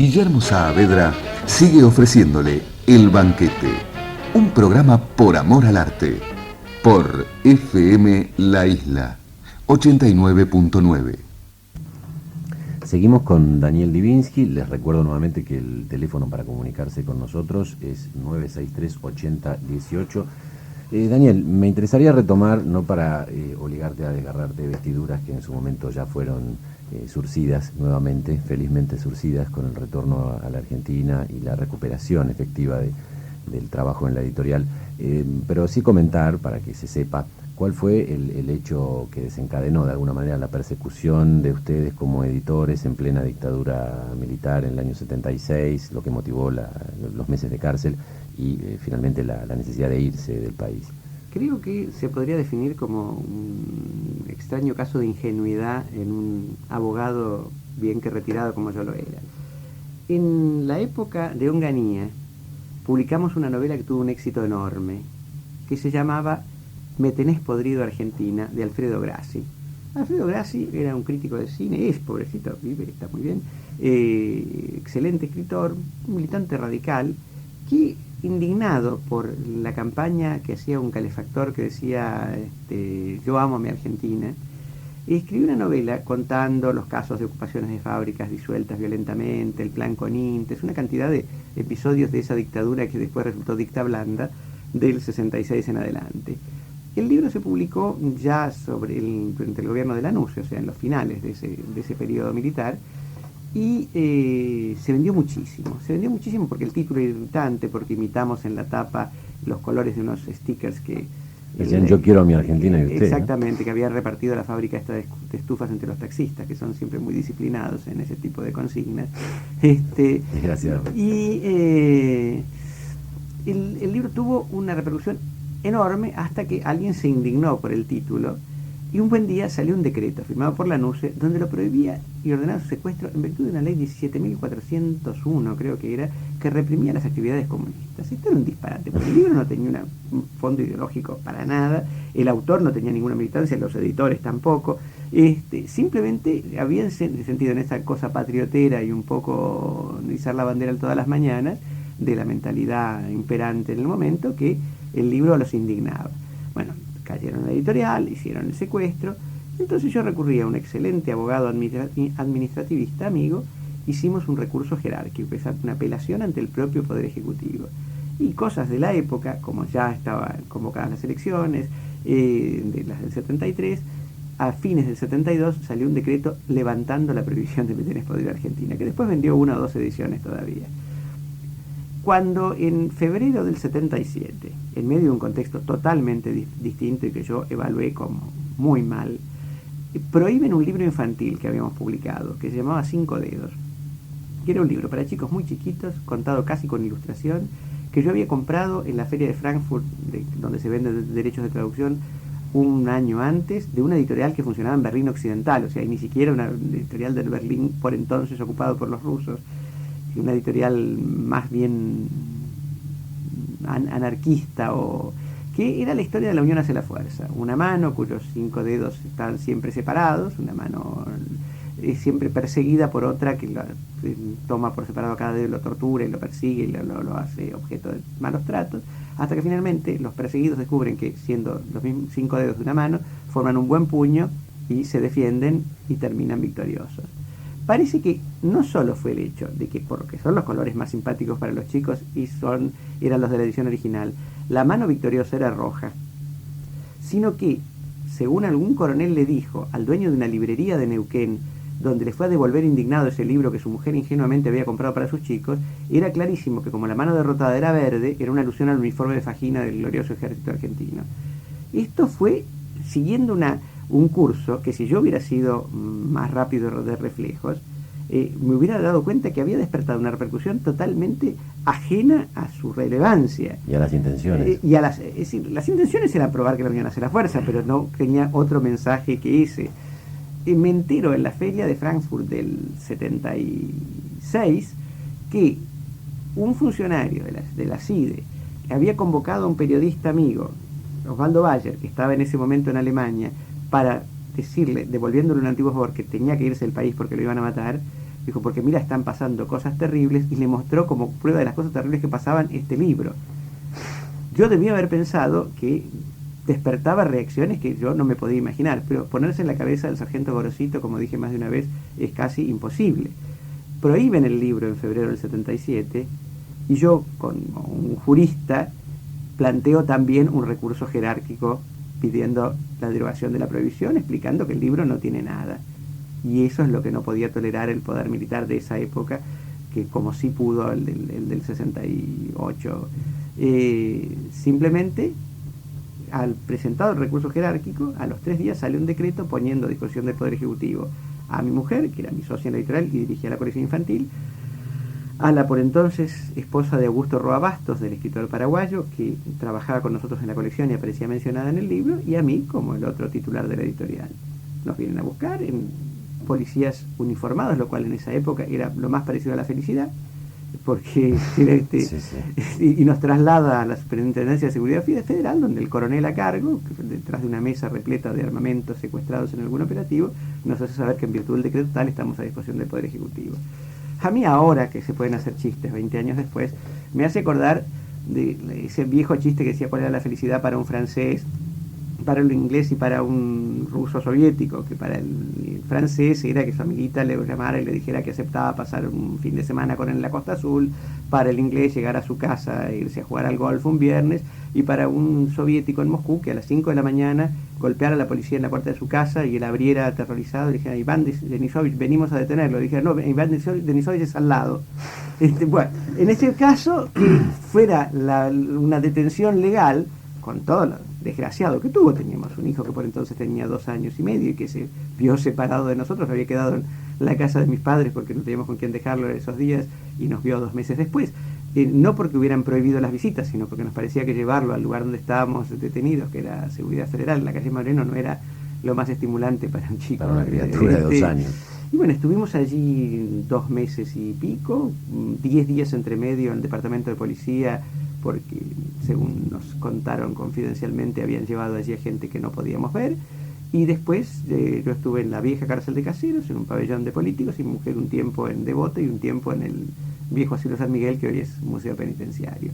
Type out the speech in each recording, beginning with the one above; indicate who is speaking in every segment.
Speaker 1: Guillermo Saavedra sigue ofreciéndole El Banquete, un programa por amor al arte, por FM La Isla 89.9.
Speaker 2: Seguimos con Daniel Divinsky. Les recuerdo nuevamente que el teléfono para comunicarse con nosotros es 963-80-18. Daniel, me interesaría retomar, no para obligarte a desgarrarte vestiduras que en su momento ya fueron surcidas nuevamente, felizmente surcidas con el retorno a la Argentina y la recuperación efectiva del trabajo en la editorial, pero sí comentar, para que se sepa, cuál fue el hecho que desencadenó de alguna manera la persecución de ustedes como editores en plena dictadura militar en el año 76, lo que motivó los meses de cárcel y finalmente la necesidad de irse del país.
Speaker 3: Creo que se podría definir como un extraño caso de ingenuidad en un abogado bien que retirado como yo lo era. En la época de Onganía publicamos una novela que tuvo un éxito enorme, que se llamaba Me tenés podrido Argentina, de Alfredo Grassi. Alfredo Grassi era un crítico de cine, es pobrecito, vive, está muy bien, excelente escritor, militante radical, que indignado por la campaña que hacía un calefactor que decía yo amo a mi Argentina, escribió una novela contando los casos de ocupaciones de fábricas disueltas violentamente, el plan Conintes, una cantidad de episodios de esa dictadura que después resultó dicta blanda del 66 en adelante. El libro se publicó ya durante el gobierno de Lanussi, o sea, en los finales de ese periodo militar, y se vendió muchísimo porque el título era irritante, porque imitamos en la tapa los colores de unos stickers que
Speaker 2: decían yo quiero a mi Argentina y usted.
Speaker 3: Exactamente, ¿no? Que había repartido la fábrica esta de estufas entre los taxistas, que son siempre muy disciplinados en ese tipo de consignas.
Speaker 2: Desgraciadamente.
Speaker 3: Y el libro tuvo una repercusión enorme hasta que alguien se indignó por el título. Y un buen día salió un decreto firmado por Lanussi donde lo prohibía y ordenaba su secuestro en virtud de una ley 17.401, creo que era, que reprimía las actividades comunistas. Esto era un disparate, porque el libro no tenía un fondo ideológico para nada, el autor no tenía ninguna militancia, los editores tampoco. Simplemente habían sentido en esa cosa patriotera y un poco izar la bandera todas las mañanas de la mentalidad imperante en el momento que el libro los indignaba. Bueno, cayeron en la editorial, hicieron el secuestro, entonces yo recurrí a un excelente abogado administrativista amigo, hicimos un recurso jerárquico, una apelación ante el propio Poder Ejecutivo. Y cosas de la época, como ya estaban convocadas las elecciones, de las del 73, a fines del 72 salió un decreto levantando la prohibición de Me tenés podrido Argentina, que después vendió 1 o 2 ediciones todavía. Cuando en febrero del 77, en medio de un contexto totalmente distinto y que yo evalué como muy mal, prohíben un libro infantil que habíamos publicado, que se llamaba 5 dedos, que era un libro para chicos muy chiquitos, contado casi con ilustración, que yo había comprado en la feria de Frankfurt, donde se venden derechos de traducción, un año antes, de una editorial que funcionaba en Berlín Occidental, o sea, y ni siquiera una editorial del Berlín por entonces ocupado por los rusos, una editorial más bien anarquista, que era la historia de la unión hacia la fuerza. Una mano cuyos 5 dedos están siempre separados, una mano es siempre perseguida por otra que toma por separado a cada dedo, lo tortura y lo persigue y lo hace objeto de malos tratos, hasta que finalmente los perseguidos descubren que, siendo los mismos 5 dedos de una mano, forman un buen puño y se defienden y terminan victoriosos. Parece que no solo fue el hecho de que, porque son los colores más simpáticos para los chicos y eran los de la edición original, la mano victoriosa era roja, sino que, según algún coronel le dijo al dueño de una librería de Neuquén, donde le fue a devolver indignado ese libro que su mujer ingenuamente había comprado para sus chicos, era clarísimo que como la mano derrotada era verde, era una alusión al uniforme de fajina del glorioso ejército argentino. Esto fue siguiendo un curso que, si yo hubiera sido más rápido de reflejos, me hubiera dado cuenta que había despertado una repercusión totalmente ajena a su relevancia.
Speaker 2: Y a las intenciones.
Speaker 3: Es decir, las intenciones eran probar que la unión hace la fuerza, pero no tenía otro mensaje que ese. Me entero en la feria de Frankfurt del 76 que un funcionario de la CIDE había convocado a un periodista amigo, Osvaldo Bayer, que estaba en ese momento en Alemania, para decirle, devolviéndole un antiguo favor, que tenía que irse del país porque lo iban a matar, Dijo, porque mira, están pasando cosas terribles, y le mostró como prueba de las cosas terribles que pasaban este libro. Yo debía haber pensado que despertaba reacciones que yo no me podía imaginar, pero ponerse en la cabeza del sargento Gorosito, como dije más de una vez, es casi imposible. Prohíben el libro en febrero del 77, y yo, como un jurista, planteo también un recurso jerárquico pidiendo la derogación de la prohibición, explicando que el libro no tiene nada. Y eso es lo que no podía tolerar el poder militar de esa época, que como sí pudo el del 68. Simplemente, al presentado el recurso jerárquico, a los 3 días sale un decreto poniendo a disposición del Poder Ejecutivo a mi mujer, que era mi socia en la editorial y dirigía la colección infantil, a la por entonces esposa de Augusto Roa Bastos, del escritor paraguayo, que trabajaba con nosotros en la colección y aparecía mencionada en el libro, y a mí como el otro titular de la editorial. Nos vienen a buscar en policías uniformados, lo cual en esa época era lo más parecido a la felicidad, porque y nos traslada a la Superintendencia de Seguridad Federal, donde el coronel a cargo, detrás de una mesa repleta de armamentos secuestrados en algún operativo, nos hace saber que en virtud del decreto tal estamos a disposición del Poder Ejecutivo. A mí ahora, que se pueden hacer chistes 20 años después, me hace acordar de ese viejo chiste que decía cuál era la felicidad para un francés, para un inglés y para un ruso soviético, que para el francés era que su amiguita le llamara y le dijera que aceptaba pasar un fin de semana con él en la Costa Azul, para el inglés llegar a su casa e irse a jugar al golf un viernes, y para un soviético en Moscú que a las 5 de la mañana golpeara a la policía en la puerta de su casa y él abriera aterrorizado y le dijera, Iván Denisovich, venimos a detenerlo. Le dijera, no, Iván Denisovich es al lado. Bueno, en ese caso, que fuera una detención legal, con todo lo desgraciado que tuvo, teníamos un hijo que por entonces tenía 2 años y medio y que se vio separado de nosotros, había quedado en la casa de mis padres porque no teníamos con quién dejarlo en esos días y nos vio 2 meses después. No porque hubieran prohibido las visitas, sino porque nos parecía que llevarlo al lugar donde estábamos detenidos, que era Seguridad Federal, en la calle Moreno, no era lo más estimulante para un chico.
Speaker 2: Para una criatura de 2 años.
Speaker 3: Y bueno, estuvimos allí 2 meses y pico, 10 días entre medio en el departamento de policía, porque según nos contaron confidencialmente habían llevado allí a gente que no podíamos ver, y después yo estuve en la vieja cárcel de Caseros, en un pabellón de políticos, y mi mujer un tiempo en Devoto y un tiempo en el viejo asilo San Miguel, que hoy es museo penitenciario.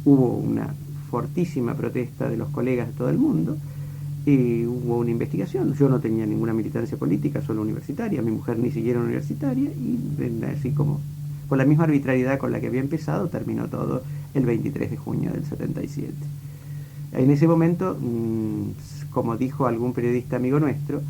Speaker 3: Hubo una fortísima protesta de los colegas de todo el mundo, y hubo una investigación. Yo no tenía ninguna militancia política, solo universitaria, mi mujer ni siquiera universitaria, y así como por la misma arbitrariedad con la que había empezado, terminó todo el 23 de junio del 77. En ese momento, como dijo algún periodista amigo nuestro,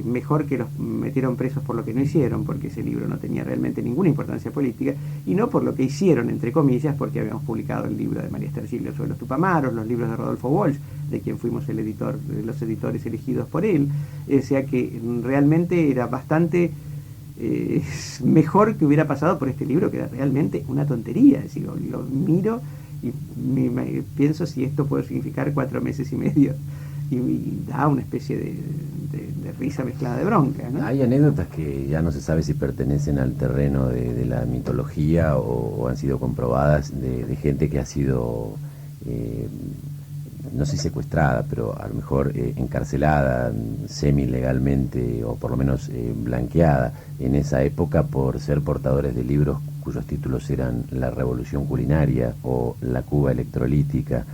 Speaker 3: mejor que los metieron presos por lo que no hicieron, porque ese libro no tenía realmente ninguna importancia política, y no por lo que hicieron, entre comillas, porque habíamos publicado el libro de María Esther Giglio sobre los Tupamaros, los libros de Rodolfo Walsh, de quien fuimos el editor, los editores elegidos por él. O sea que realmente era bastante mejor que hubiera pasado por este libro, que era realmente una tontería. Es decir, lo miro y pienso si esto puede significar 4 meses y medio, y da una especie de risa mezclada de bronca, ¿no?
Speaker 2: Hay anécdotas que ya no se sabe si pertenecen al terreno de la mitología o han sido comprobadas de gente que ha sido, no sé, secuestrada, pero a lo mejor encarcelada semi-legalmente o por lo menos blanqueada en esa época por ser portadores de libros cuyos títulos eran La Revolución Culinaria o La Cuba Electrolítica.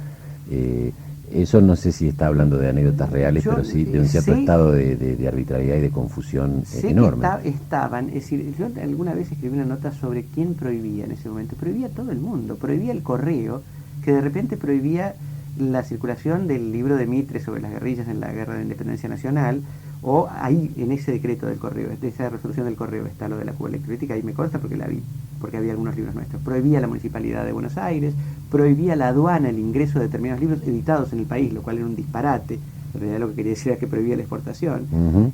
Speaker 2: Eso no sé si está hablando de anécdotas reales, pero sí de un cierto estado de arbitrariedad y de confusión enorme.
Speaker 3: Que estaban, es decir, yo alguna vez escribí una nota sobre quién prohibía en ese momento. Prohibía todo el mundo, prohibía el correo, que de repente prohibía la circulación del libro de Mitre sobre las guerrillas en la Guerra de Independencia Nacional, o ahí en ese decreto del correo, de esa resolución del correo está lo de la Cuba Electrolítica, ahí me consta porque la vi, porque había algunos libros nuestros. Prohibía la Municipalidad de Buenos Aires, prohibía la aduana el ingreso de determinados libros editados en el país, lo cual era un disparate. En realidad lo que quería decir era que prohibía la exportación.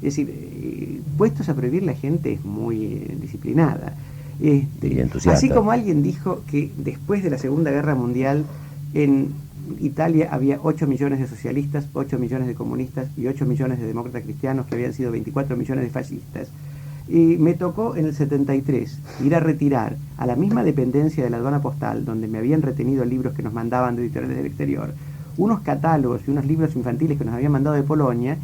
Speaker 3: Es decir, puestos a prohibir, la gente es muy disciplinada.
Speaker 2: Y entusiasta.
Speaker 3: Así como alguien dijo que después de la Segunda Guerra Mundial en Italia había 8 millones de socialistas, 8 millones de comunistas y 8 millones de demócratas cristianos, que habían sido 24 millones de fascistas. Y me tocó en el 73 ir a retirar a la misma dependencia de la aduana postal, donde me habían retenido libros que nos mandaban de editoriales del exterior, unos catálogos y unos libros infantiles que nos habían mandado de Polonia,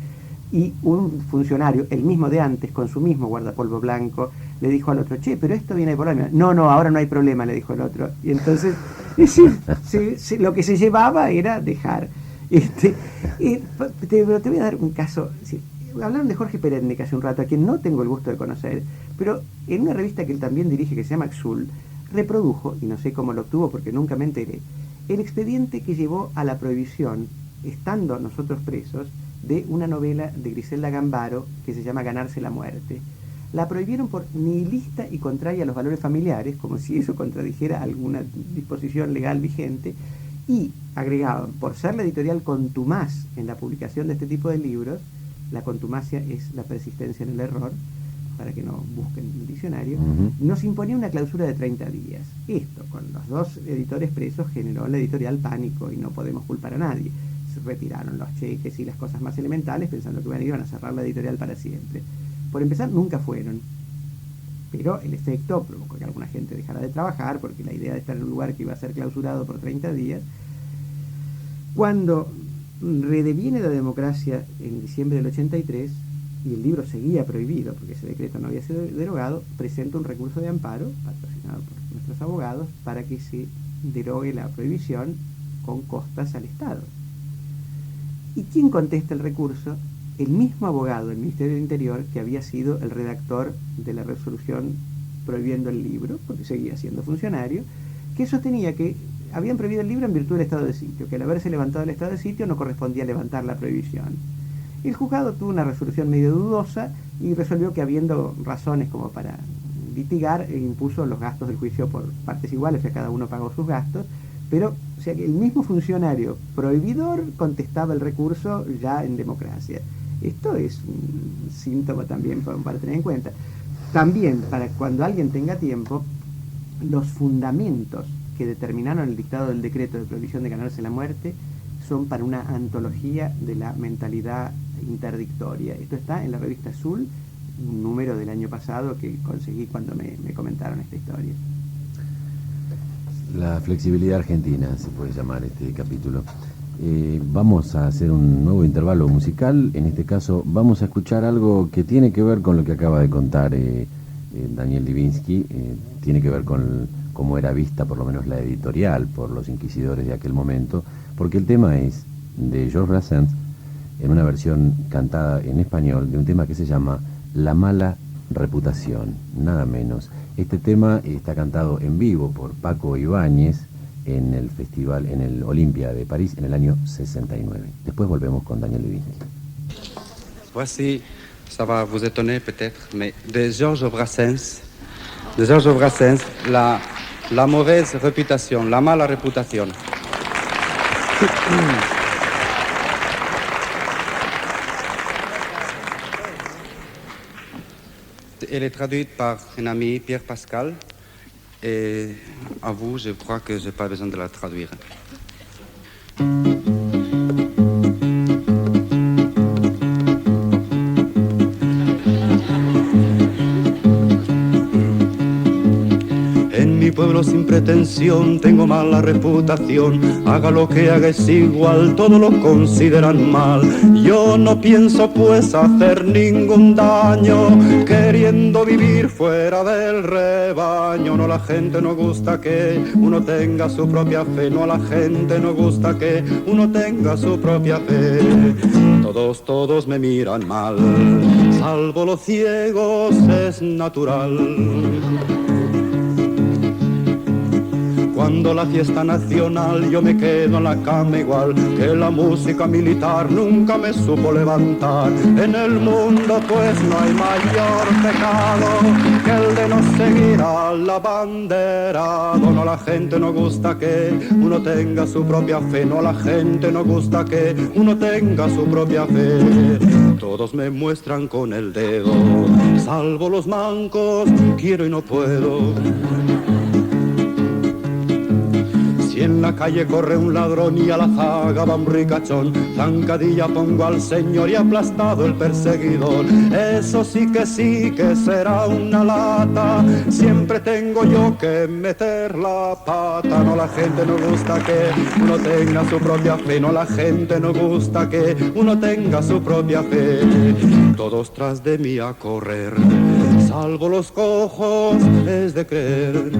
Speaker 3: y un funcionario, el mismo de antes, con su mismo guardapolvo blanco, le dijo al otro, che, pero esto viene por la... No, ahora no hay problema, le dijo el otro. Y entonces, lo que se llevaba era dejar. Te voy a dar un caso. Hablaron de Jorge Perenneck hace un rato, a quien no tengo el gusto de conocer, pero en una revista que él también dirige, que se llama Xul, reprodujo, y no sé cómo lo obtuvo porque nunca me enteré, el expediente que llevó a la prohibición, estando nosotros presos, de una novela de Griselda Gambaro que se llama Ganarse la muerte. La prohibieron por nihilista y contraria a los valores familiares, como si eso contradijera alguna disposición legal vigente, y agregaban, por ser la editorial contumaz en la publicación de este tipo de libros, la contumacia es la persistencia en el error, para que no busquen un diccionario, nos imponía una clausura de 30 días. Esto, con los dos editores presos, generó la editorial pánico y no podemos culpar a nadie. Se retiraron los cheques y las cosas más elementales pensando que iban a cerrar la editorial para siempre. Por empezar, nunca fueron. Pero el efecto provocó que alguna gente dejara de trabajar, porque la idea de estar en un lugar que iba a ser clausurado por 30 días. Cuando redeviene la democracia en diciembre del 83, y el libro seguía prohibido, porque ese decreto no había sido derogado, presenta un recurso de amparo, patrocinado por nuestros abogados, para que se derogue la prohibición con costas al Estado. ¿Y quién contesta el recurso? El mismo abogado del Ministerio del Interior que había sido el redactor de la resolución prohibiendo el libro, porque seguía siendo funcionario, que sostenía que habían prohibido el libro en virtud del estado de sitio, que al haberse levantado el estado de sitio no correspondía levantar la prohibición. El juzgado tuvo una resolución medio dudosa y resolvió que, habiendo razones como para litigar, impuso los gastos del juicio por partes iguales, o sea, cada uno pagó sus gastos, pero o sea, que el mismo funcionario prohibidor contestaba el recurso ya en democracia. Esto es un síntoma también para tener en cuenta. También, para cuando alguien tenga tiempo, los fundamentos que determinaron el dictado del decreto de prohibición de ganarse la muerte son para una antología de la mentalidad interdictoria. Esto está en la revista Azul, un número del año pasado que conseguí cuando me comentaron esta historia.
Speaker 2: La flexibilidad argentina se puede llamar este capítulo. Vamos a hacer un nuevo intervalo musical. En este caso vamos a escuchar algo que tiene que ver con lo que acaba de contar Daniel Divinsky. Tiene que ver con cómo era vista por lo menos la editorial por los inquisidores de aquel momento, porque el tema es de Georges Brassens en una versión cantada en español de un tema que se llama La mala reputación, nada menos. Este tema está cantado en vivo por Paco Ibáñez en el festival, en el Olympia de París en el año 69. Después volvemos con Daniel Divinsky.
Speaker 4: Voici, ça va vous étonner peut-être, mais de Georges Brassens, la mauvaise réputation, la mala reputación. Elle est traduite par un ami, Pierre Pascal, et à vous, je crois que je n'ai pas besoin de la traduire. En mi pueblo sin pretensión tengo mala reputación, haga lo que haga es igual, todo lo consideran mal. Yo no pienso pues hacer ningún daño, queriendo vivir fuera del rebaño. No, la gente no gusta que uno tenga su propia fe, no, a la gente no gusta que uno tenga su propia fe. Todos me miran mal, salvo los ciegos, es natural. Cuando la fiesta nacional yo me quedo en la cama igual que la música militar nunca me supo levantar. En el mundo pues no hay mayor pecado que el de no seguir a la bandera. No, la gente no gusta que uno tenga su propia fe, no, la gente no gusta que uno tenga su propia fe. Todos me muestran con el dedo, salvo los mancos, quiero y no puedo. Si en la calle corre un ladrón y a la zaga va un ricachón, zancadilla pongo al señor y aplastado el perseguidor. Eso sí que será una lata, siempre tengo yo que meter la pata. No, la gente no gusta que uno tenga su propia fe, no, la gente no gusta que uno tenga su propia fe. Todos tras de mí a correr, salvo los cojos es de creer.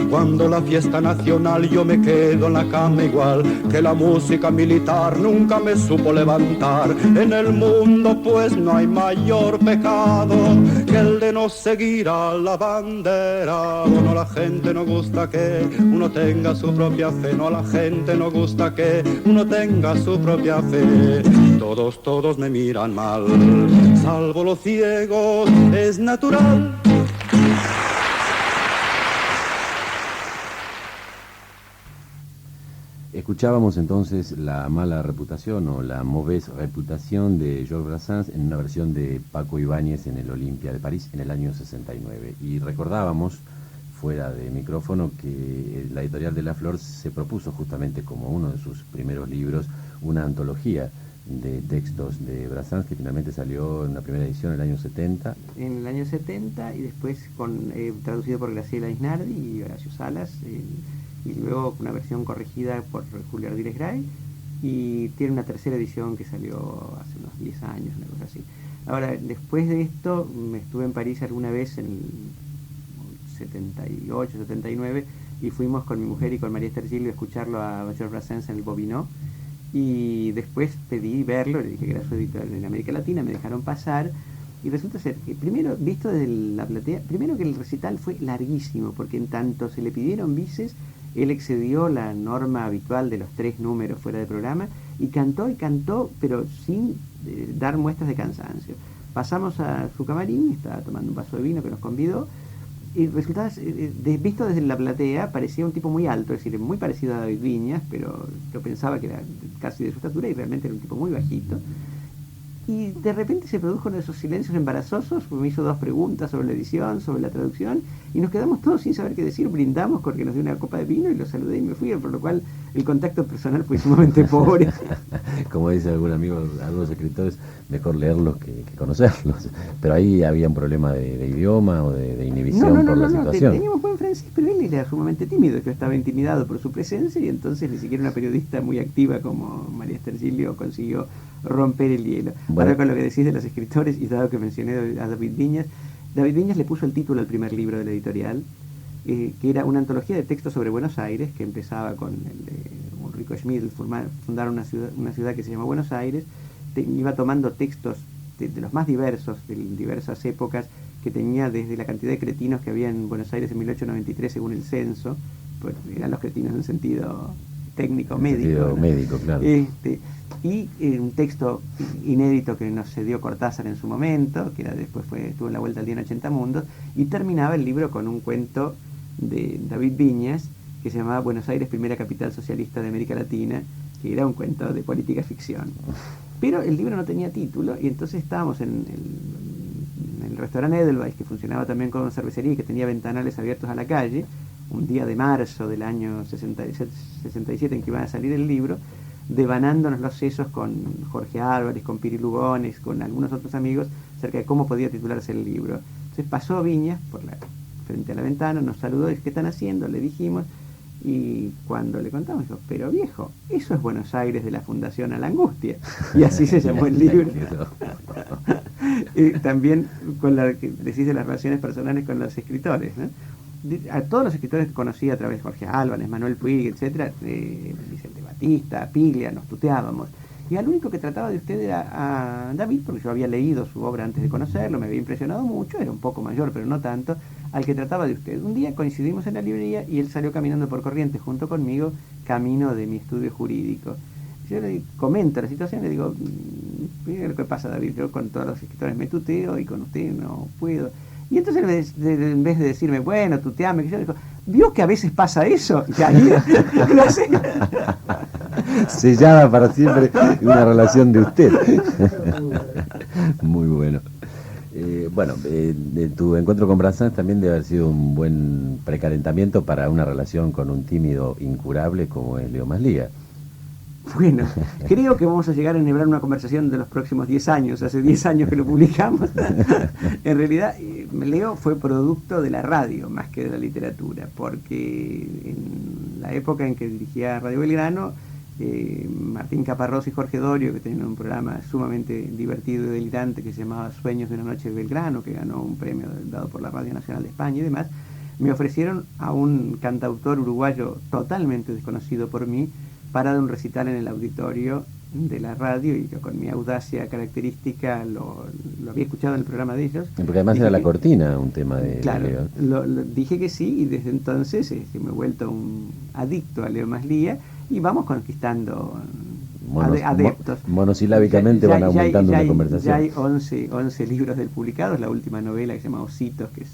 Speaker 4: Cuando la fiesta nacional yo me quedo en la cama igual que la música militar nunca me supo levantar. En el mundo pues no hay mayor pecado que el de no seguir a la bandera. Bueno, a la gente no gusta que uno tenga su propia fe, no, a la gente no gusta que uno tenga su propia fe. Todos me miran mal, salvo los ciegos, es natural.
Speaker 2: Escuchábamos entonces La mala reputación o La mauvaise réputation de Georges Brassens en una versión de Paco Ibáñez en el Olympia de París en el año 69. Y recordábamos, fuera de micrófono, que la editorial de La Flor se propuso justamente como uno de sus primeros libros una antología de textos de Brassens que finalmente salió en la primera edición en el año 70.
Speaker 3: En el año 70 y después traducido por Graciela Isnardi y Horacio Salas. Y luego una versión corregida por Julio Ardiles Gray, y tiene una tercera edición que salió hace unos 10 años, una cosa así. Ahora, después de esto, me estuve en París alguna vez en el 78, 79, y fuimos con mi mujer y con María Esther Gilio a escucharlo a Georges Brassens en el Bobinot, y después pedí verlo, le dije que era su editor en América Latina, me dejaron pasar, y resulta ser que primero, visto desde la platea, primero que el recital fue larguísimo, porque en tanto se le pidieron bises, él excedió la norma habitual de los 3 números fuera de programa y cantó, pero sin dar muestras de cansancio. Pasamos a su camarín, estaba tomando un vaso de vino que nos convidó, y resultaba, visto desde la platea, parecía un tipo muy alto, es decir, muy parecido a David Viñas, pero yo pensaba que era casi de su estatura y realmente era un tipo muy bajito. Y de repente se produjo uno de esos silencios embarazosos, me hizo 2 preguntas sobre la edición, sobre la traducción, y nos quedamos todos sin saber qué decir, brindamos porque nos dio una copa de vino y lo saludé y me fui, por lo cual el contacto personal fue sumamente pobre.
Speaker 2: Como dice algún amigo, algunos escritores, mejor leerlos que conocerlos, pero ahí había un problema de idioma o de inhibición por la situación.
Speaker 3: Teníamos buen francés, pero él era sumamente tímido, yo estaba intimidado por su presencia y entonces ni siquiera una periodista muy activa como María Esther Gilio consiguió romper el hielo.
Speaker 2: Bueno.
Speaker 3: Ahora con lo que decís de los escritores, y dado que mencioné a David Viñas le puso el título al primer libro de la editorial, que era una antología de textos sobre Buenos Aires, que empezaba con el de Ulrico Schmid, fundar una ciudad que se llama Buenos Aires, iba tomando textos de los más diversos, de diversas épocas, que tenía desde la cantidad de cretinos que había en Buenos Aires en 1893 según el censo, pues eran los cretinos en sentido técnico, médico, ¿no?
Speaker 2: Médico, claro.
Speaker 3: Y un texto inédito que nos cedió Cortázar en su momento, que después estuvo en la vuelta al día en 80 mundos, y terminaba el libro con un cuento de David Viñas que se llamaba Buenos Aires, primera capital socialista de América Latina, que era un cuento de política ficción. Pero el libro no tenía título, y entonces estábamos en el restaurante Edelweiss, que funcionaba también como cervecería y que tenía ventanales abiertos a la calle, un día de marzo del año 67 en que iba a salir el libro, devanándonos los sesos con Jorge Álvarez, con Piri Lugones, con algunos otros amigos, acerca de cómo podía titularse el libro. Entonces pasó Viñas frente a la ventana, nos saludó, y ¿qué están haciendo? Le dijimos, y cuando le contamos, dijo, pero viejo, eso es Buenos Aires de la Fundación a la Angustia. Y así se llamó el libro. Y también con la que decís de las relaciones personales con los escritores, ¿no? A todos los escritores que conocí a través de Jorge Álvarez, Manuel Puig, etcétera, Vicente Batista, Piglia, nos tuteábamos. Y al único que trataba de usted era a David, porque yo había leído su obra antes de conocerlo, me había impresionado mucho, era un poco mayor, pero no tanto, al que trataba de usted. Un día coincidimos en la librería y él salió caminando por Corrientes junto conmigo, camino de mi estudio jurídico. Yo le comento la situación, le digo, mira lo que pasa, David, yo con todos los escritores me tuteo y con usted no puedo. Y entonces en vez de decirme, bueno, tuteame, yo le digo, ¿vio que a veces pasa eso? Y ahí lo hace.
Speaker 2: Sellada para siempre una relación de usted. Muy bueno. De tu encuentro con Brassens también debe haber sido un buen precalentamiento para una relación con un tímido incurable como es Leo Maslía.
Speaker 3: Bueno, creo que vamos a llegar a enhebrar una conversación de los próximos 10 años, hace 10 años que lo publicamos. En realidad, Leo fue producto de la radio más que de la literatura, porque en la época en que dirigía Radio Belgrano, Martín Caparrós y Jorge Dorio, que tenían un programa sumamente divertido y delirante que se llamaba Sueños de una noche de Belgrano, que ganó un premio dado por la Radio Nacional de España y demás, me ofrecieron a un cantautor uruguayo totalmente desconocido por mí para dar un recital en el auditorio de la radio, y yo con mi audacia característica lo había escuchado en el programa de ellos.
Speaker 2: Porque además era la cortina un tema de
Speaker 3: claro,
Speaker 2: Leo.
Speaker 3: Dije que sí, y desde entonces me he vuelto un adicto a Leo Maslía, y vamos conquistando adeptos.
Speaker 2: Monosilábicamente van aumentando una conversación.
Speaker 3: Ya hay 11 libros del publicados. La última novela, que se llama Ositos, que es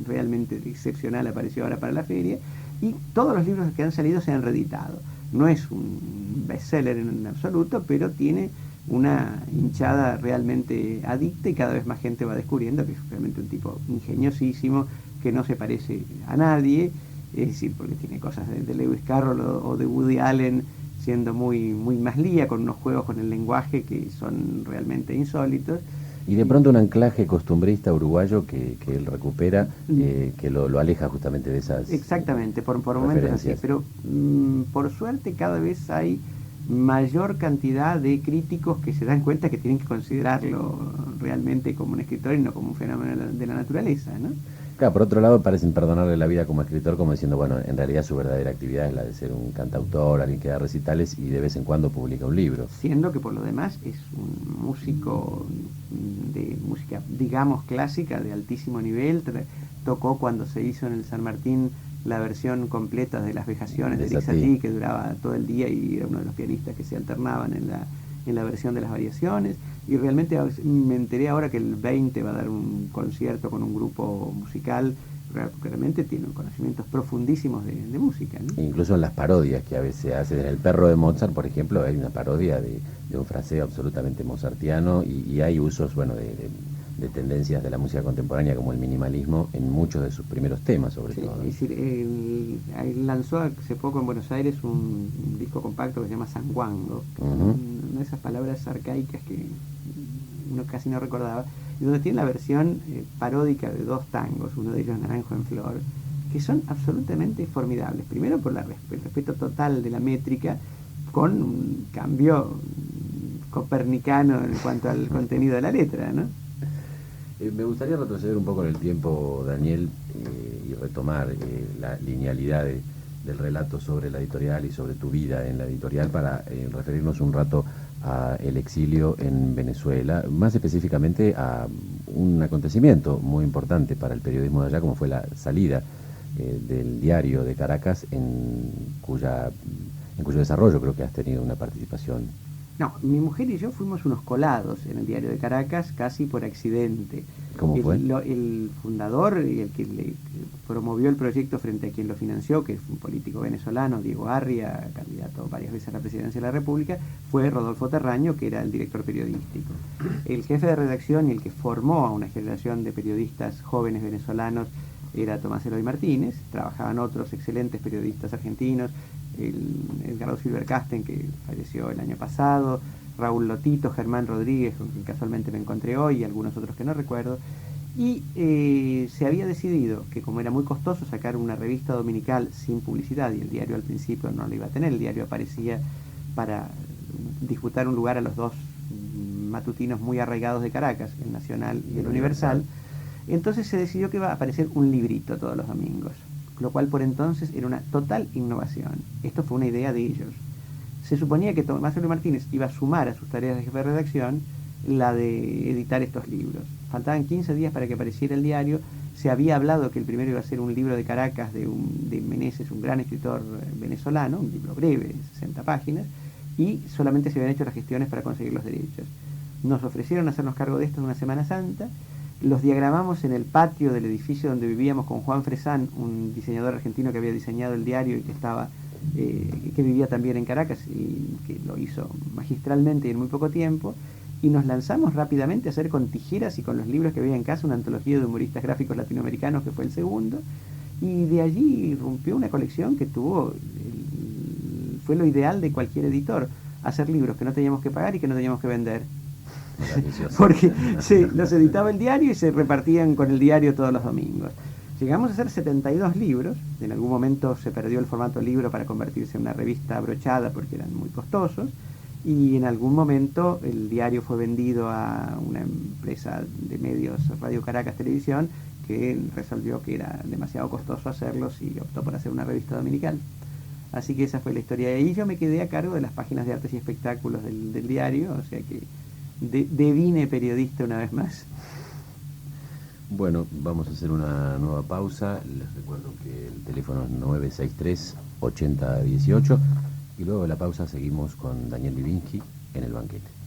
Speaker 3: realmente excepcional, apareció ahora para la feria, y todos los libros que han salido se han reeditado. No es un bestseller en absoluto, pero tiene una hinchada realmente adicta, y cada vez más gente va descubriendo que es realmente un tipo ingeniosísimo, que no se parece a nadie, es decir, porque tiene cosas de Lewis Carroll o de Woody Allen, siendo muy Maslía, con unos juegos con el lenguaje que son realmente insólitos.
Speaker 2: Y de pronto un anclaje costumbrista uruguayo que él recupera, que lo aleja justamente de esas.
Speaker 3: Exactamente, por momentos así, pero por suerte cada vez hay mayor cantidad de críticos que se dan cuenta que tienen que considerarlo realmente como un escritor y no como un fenómeno de la naturaleza, ¿no?
Speaker 2: Claro, por otro lado parecen perdonarle la vida como escritor, como diciendo, bueno, en realidad su verdadera actividad es la de ser un cantautor, alguien que da recitales y de vez en cuando publica un libro.
Speaker 3: Siendo que por lo demás es un músico de música, digamos, clásica, de altísimo nivel. Tocó cuando se hizo en el San Martín la versión completa de Las Vejaciones de Erik Satie, que duraba todo el día, y era uno de los pianistas que se alternaban en la versión de las variaciones. Y realmente me enteré ahora que el 20 va a dar un concierto con un grupo musical. Realmente tiene conocimientos profundísimos de música, ¿no?
Speaker 2: Incluso en las parodias que a veces se hacen. En El perro de Mozart, por ejemplo, hay una parodia de un fraseo absolutamente mozartiano, y hay usos, bueno, de tendencias de la música contemporánea como el minimalismo en muchos de sus primeros temas, sobre todo.
Speaker 3: Es decir, él lanzó hace poco en Buenos Aires un disco compacto que se llama Sanguango, una de esas palabras arcaicas que uno casi no recordaba, y donde tiene la versión paródica de dos tangos, uno de ellos Naranjo en Flor, que son absolutamente formidables. Primero por el respeto total de la métrica, con un cambio copernicano en cuanto al contenido de la letra, ¿no?
Speaker 2: Me gustaría retroceder un poco en el tiempo, Daniel, y retomar la linealidad del relato sobre la editorial y sobre tu vida en la editorial, para referirnos un rato a el exilio en Venezuela, más específicamente a un acontecimiento muy importante para el periodismo de allá, como fue la salida del diario de Caracas, en cuyo desarrollo creo que has tenido una participación.
Speaker 3: No, mi mujer y yo fuimos unos colados en el diario de Caracas casi por accidente.
Speaker 2: ¿Cómo fue?
Speaker 3: El fundador y el que le promovió el proyecto frente a quien lo financió, que es un político venezolano, Diego Arria, candidato varias veces a la presidencia de la República, fue Rodolfo Terraño, que era el director periodístico. El jefe de redacción y el que formó a una generación de periodistas jóvenes venezolanos era Tomás Eloy Martínez. Trabajaban otros excelentes periodistas argentinos, Edgardo Silvercasten, que falleció el año pasado, Raúl Lotito, Germán Rodríguez, con quien casualmente me encontré hoy, y algunos otros que no recuerdo. Y se había decidido que, como era muy costoso sacar una revista dominical sin publicidad, y el diario al principio no lo iba a tener, el diario aparecía para disputar un lugar a los dos matutinos muy arraigados de Caracas, el Nacional y el Universal, entonces se decidió que iba a aparecer un librito todos los domingos, lo cual por entonces era una total innovación. Esto fue una idea de ellos. Se suponía que Tomás Eloy Martínez iba a sumar a sus tareas de jefe de redacción la de editar estos libros. Faltaban 15 días para que apareciera el diario. Se había hablado que el primero iba a ser un libro de Caracas de Meneses, un gran escritor venezolano, un libro breve, 60 páginas, y solamente se habían hecho las gestiones para conseguir los derechos. Nos ofrecieron hacernos cargo de esto en una Semana Santa. Los diagramamos en el patio del edificio donde vivíamos con Juan Fresán, un diseñador argentino que había diseñado el diario y que vivía también en Caracas, y que lo hizo magistralmente y en muy poco tiempo. Y nos lanzamos rápidamente a hacer, con tijeras y con los libros que había en casa, una antología de humoristas gráficos latinoamericanos, que fue el segundo. Y de allí irrumpió una colección que fue lo ideal de cualquier editor: hacer libros que no teníamos que pagar y que no teníamos que vender. Porque los editaba el diario y se repartían con el diario todos los domingos. Llegamos a hacer 72 libros. En algún momento se perdió el formato libro para convertirse en una revista abrochada porque eran muy costosos. Y en algún momento el diario fue vendido a una empresa de medios, Radio Caracas Televisión, que resolvió que era demasiado costoso hacerlos y optó por hacer una revista dominical. Así que esa fue la historia. Y ahí yo me quedé a cargo de las páginas de artes y espectáculos del diario, o sea que devine periodista una vez más.
Speaker 2: Bueno, vamos a hacer una nueva pausa. Les recuerdo que el teléfono es 963-8018 y luego de la pausa seguimos con Daniel Livinsky en el banquete.